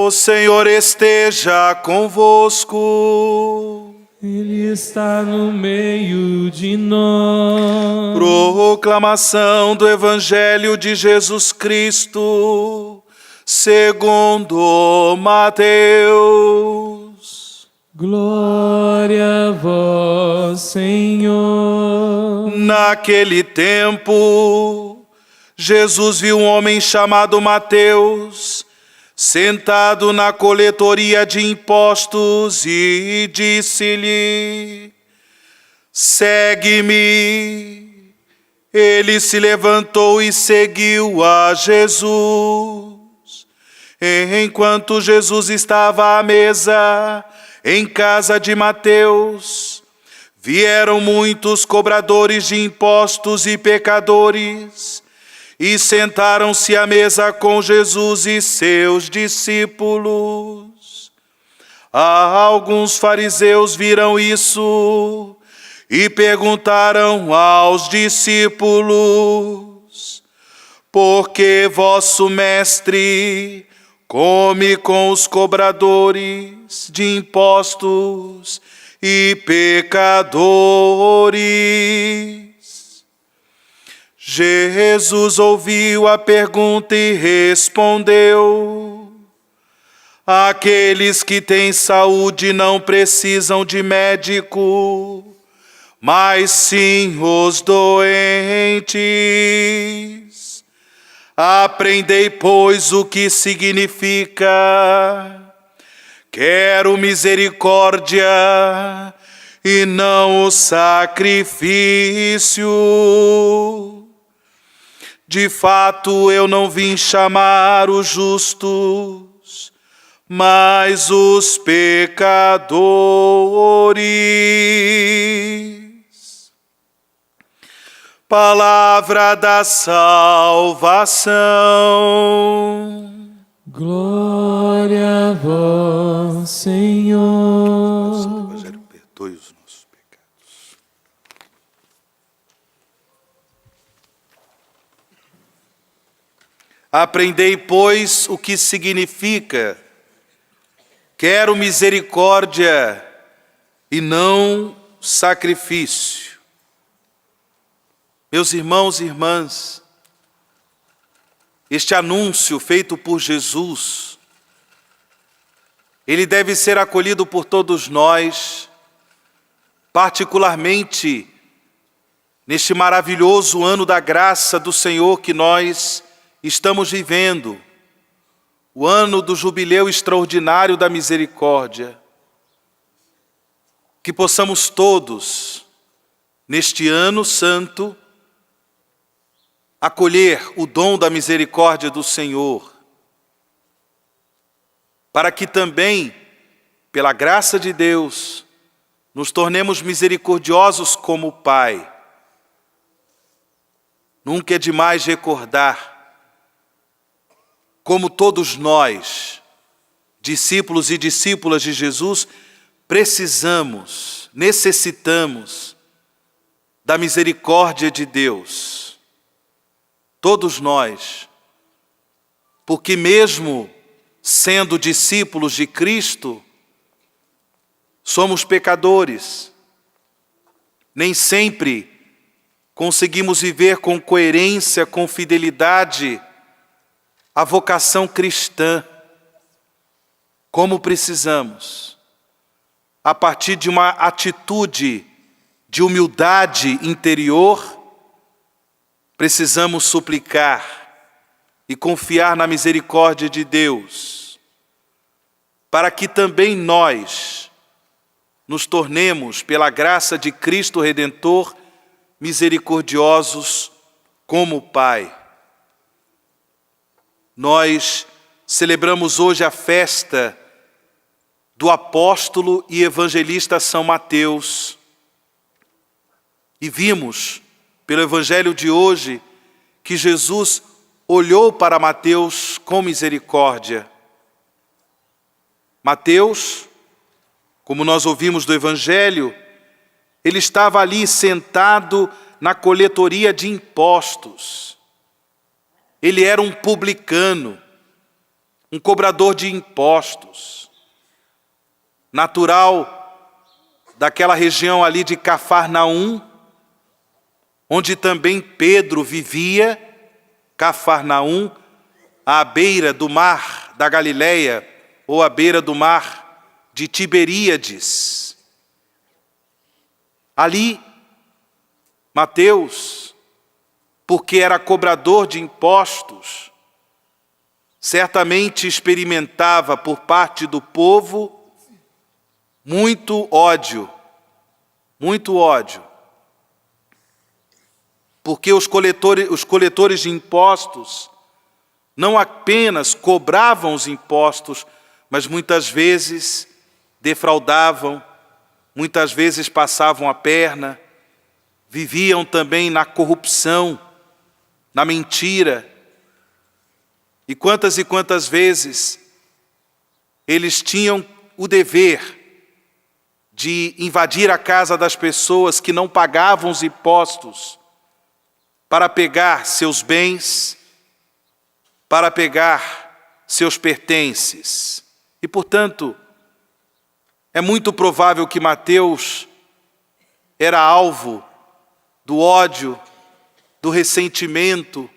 O Senhor esteja convosco. Ele está no meio de nós. Proclamação do Evangelho de Jesus Cristo, segundo Mateus. Glória a vós, Senhor. Naquele tempo, Jesus viu um homem chamado Mateus, sentado na coletoria de impostos, e disse-lhe: segue-me. Ele se levantou e seguiu a Jesus. Enquanto Jesus estava à mesa, em casa de Mateus, vieram muitos cobradores de impostos e pecadores, e sentaram-se à mesa com Jesus e seus discípulos. Alguns fariseus viram isso e perguntaram aos discípulos: por que vosso mestre come com os cobradores de impostos e pecadores? Jesus ouviu a pergunta e respondeu: aqueles que têm saúde não precisam de médico, mas sim os doentes. Aprendei, pois, o que significa: quero misericórdia e não o sacrifício. De fato, eu não vim chamar os justos, mas os pecadores. Palavra da salvação. Glória a vós, Senhor. Evangelho perdoe os nossos pecados. Aprendei, pois, o que significa: quero misericórdia e não sacrifício. Meus irmãos e irmãs, este anúncio feito por Jesus, ele deve ser acolhido por todos nós, particularmente neste maravilhoso ano da graça do Senhor que nós estamos vivendo, o ano do jubileu extraordinário da misericórdia. Que possamos todos, neste ano santo, acolher o dom da misericórdia do Senhor, para que também, pela graça de Deus, nos tornemos misericordiosos como o Pai. Nunca é demais recordar como todos nós, discípulos e discípulas de Jesus, necessitamos da misericórdia de Deus. Todos nós, porque mesmo sendo discípulos de Cristo, somos pecadores. Nem sempre conseguimos viver com coerência, com fidelidade, a vocação cristã, como precisamos, a partir de uma atitude de humildade interior, precisamos suplicar e confiar na misericórdia de Deus, para que também nós nos tornemos, pela graça de Cristo Redentor, misericordiosos como o Pai. Nós celebramos hoje a festa do apóstolo e evangelista São Mateus. E vimos, pelo Evangelho de hoje, que Jesus olhou para Mateus com misericórdia. Mateus, como nós ouvimos do Evangelho, ele estava ali sentado na coletoria de impostos. Ele era um publicano. um cobrador de impostos, natural daquela região ali de Cafarnaum, onde também Pedro vivia, Cafarnaum, à beira do mar da Galileia, ou à beira do mar de Tiberíades. Ali, Mateus, porque era cobrador de impostos, certamente experimentava por parte do povo muito ódio, porque os coletores de impostos não apenas cobravam os impostos, mas muitas vezes defraudavam, muitas vezes passavam a perna, viviam também na corrupção, na mentira. E quantas vezes eles tinham o dever de invadir a casa das pessoas que não pagavam os impostos para pegar seus bens, para pegar seus pertences. E, portanto, é muito provável que Mateus era alvo do ódio, do ressentimento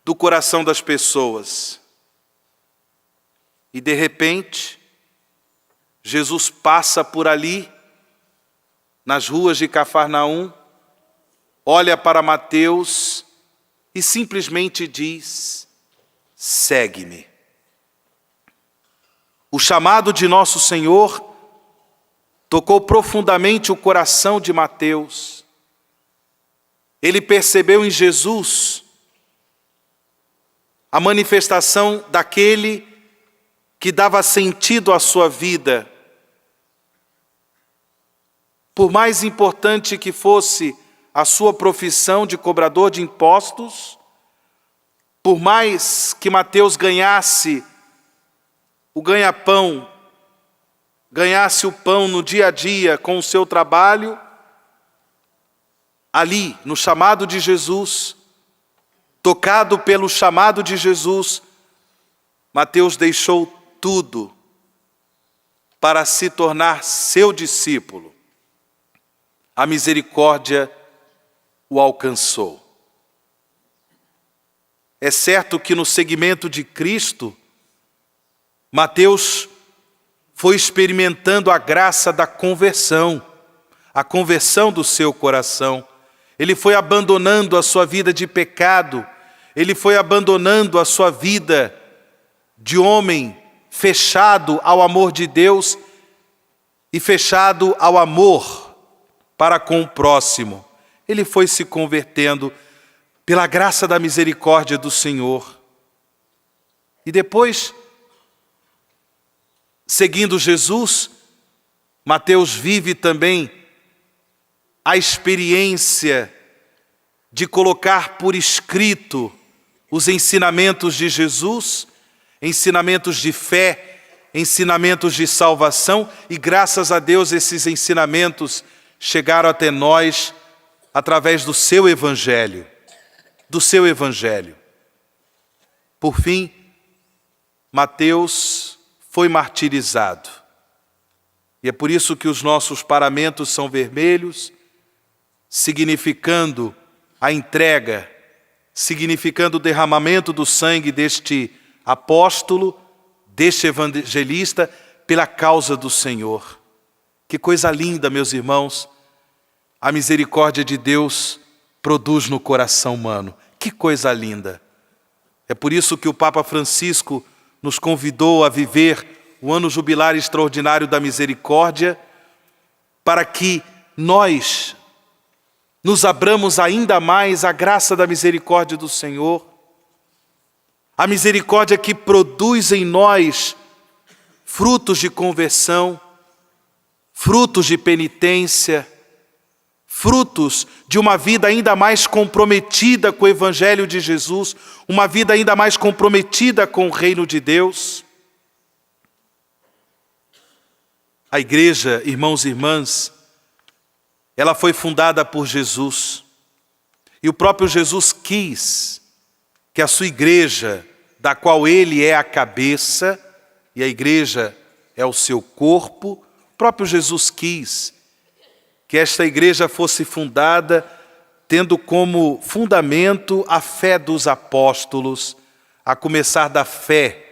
do coração das pessoas. E, de repente, Jesus passa por ali, nas ruas de Cafarnaum, olha para Mateus e simplesmente diz: segue-me. O chamado de nosso Senhor tocou profundamente o coração de Mateus. Ele percebeu em Jesus a manifestação daquele que dava sentido à sua vida. Por mais importante que fosse a sua profissão de cobrador de impostos, por mais que Mateus ganhasse o ganha-pão, ganhasse o pão no dia a dia com o seu trabalho, ali, no chamado de Jesus, tocado pelo chamado de Jesus, Mateus deixou tudo para se tornar seu discípulo. A misericórdia o alcançou. É certo que no seguimento de Cristo, Mateus foi experimentando a graça da conversão, a conversão do seu coração. Ele foi abandonando a sua vida de pecado, ele foi abandonando a sua vida de homem fechado ao amor de Deus e fechado ao amor para com o próximo. Ele foi se convertendo pela graça da misericórdia do Senhor. E depois, seguindo Jesus, Mateus vive também a experiência de colocar por escrito os ensinamentos de Jesus, ensinamentos de fé, ensinamentos de salvação, e graças a Deus esses ensinamentos chegaram até nós através do seu Evangelho, Por fim, Mateus foi martirizado. E é por isso que os nossos paramentos são vermelhos, significando a entrega, significando o derramamento do sangue deste apóstolo, deste evangelista, pela causa do Senhor. Que coisa linda, meus irmãos, a misericórdia de Deus produz no coração humano. Que coisa linda! É por isso que o Papa Francisco nos convidou a viver o ano jubilar extraordinário da misericórdia, para que nós nos abramos ainda mais à graça da misericórdia do Senhor, a misericórdia que produz em nós frutos de conversão, frutos de penitência, frutos de uma vida ainda mais comprometida com o Evangelho de Jesus, uma vida ainda mais comprometida com o reino de Deus. A igreja, irmãos e irmãs, ela foi fundada por Jesus. E o próprio Jesus quis que a sua igreja da qual ele é a cabeça, e a igreja é o seu corpo. O próprio Jesus quis que esta igreja fosse fundada tendo como fundamento a fé dos apóstolos, a começar da fé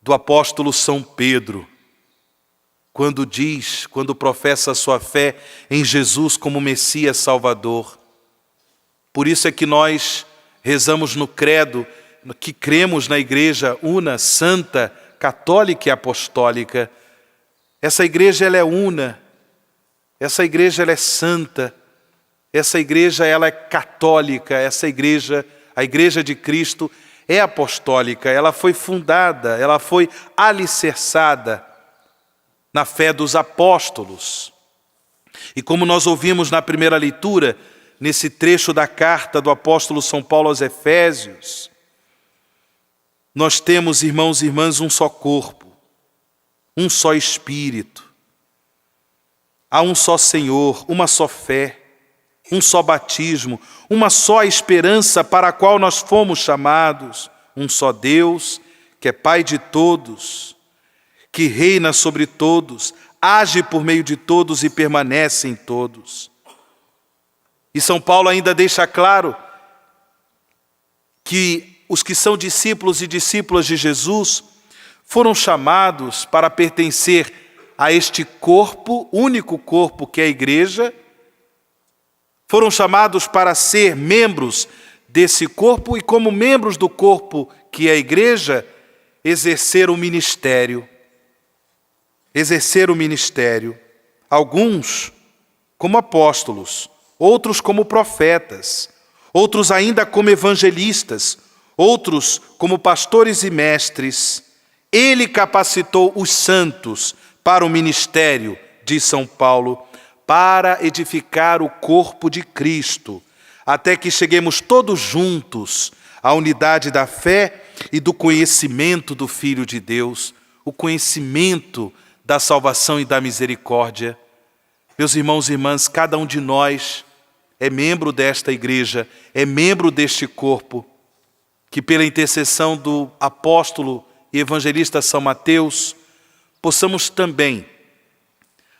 do apóstolo São Pedro, quando professa a sua fé em Jesus como Messias Salvador. Por isso é que nós rezamos no credo, que cremos na igreja una, santa, católica e apostólica. Essa igreja ela é una, essa igreja ela é santa, essa igreja ela é católica, essa igreja, a igreja de Cristo, é apostólica. Ela foi fundada, ela foi alicerçada na fé dos apóstolos. E como nós ouvimos na primeira leitura, nesse trecho da carta do apóstolo São Paulo aos Efésios, nós temos, irmãos e irmãs, um só corpo, um só Espírito. Há um só Senhor, uma só fé, um só batismo, uma só esperança para a qual nós fomos chamados, um só Deus, que é Pai de todos, que reina sobre todos, age por meio de todos e permanece em todos. E São Paulo ainda deixa claro que os que são discípulos e discípulas de Jesus foram chamados para pertencer a este corpo, único corpo que é a igreja, foram chamados para ser membros desse corpo e, como membros do corpo que é a igreja, exercer o ministério. Exercer o ministério. Alguns como apóstolos, outros como profetas, outros ainda como evangelistas, outros como pastores e mestres. Ele capacitou os santos para o ministério, diz São Paulo, para edificar o corpo de Cristo, até que cheguemos todos juntos à unidade da fé e do conhecimento do Filho de Deus, o conhecimento da salvação e da misericórdia. Meus irmãos e irmãs, cada um de nós é membro desta igreja, é membro deste corpo, que pela intercessão do apóstolo e evangelista São Mateus, possamos também,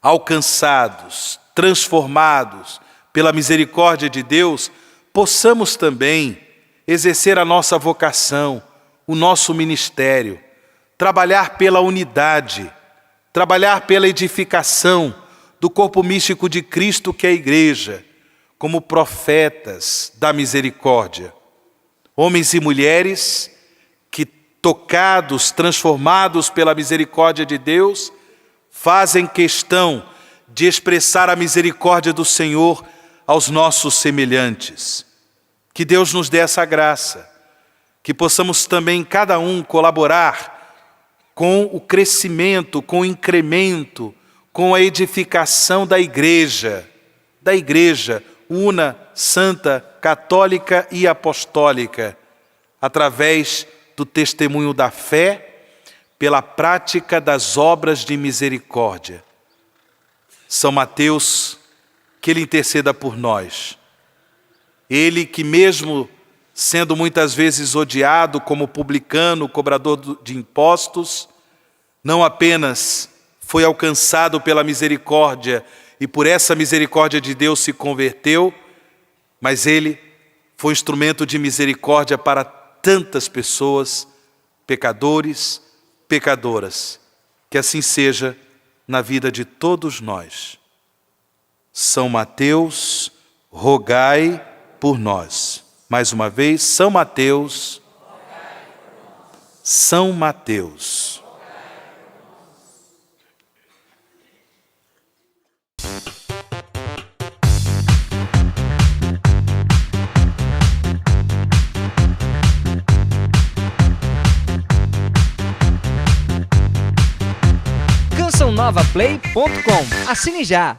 alcançados, transformados pela misericórdia de Deus, possamos também exercer a nossa vocação, o nosso ministério, trabalhar pela unidade, trabalhar pela edificação do corpo místico de Cristo que é a igreja, como profetas da misericórdia. Homens e mulheres que, tocados, transformados pela misericórdia de Deus, fazem questão de expressar a misericórdia do Senhor aos nossos semelhantes. Que Deus nos dê essa graça, que possamos também, cada um, colaborar com o crescimento, com o incremento, com a edificação da igreja una, santa, católica e apostólica, através do testemunho da fé, pela prática das obras de misericórdia. São Mateus, que ele interceda por nós. Ele que, mesmo sendo muitas vezes odiado como publicano, cobrador de impostos, não apenas foi alcançado pela misericórdia e por essa misericórdia de Deus se converteu, mas ele foi instrumento de misericórdia para tantas pessoas, pecadores, pecadoras. Que assim seja na vida de todos nós. São Mateus, rogai por nós. Mais uma vez, São Mateus, São Mateus. cançãonovaplay.com. Assine já!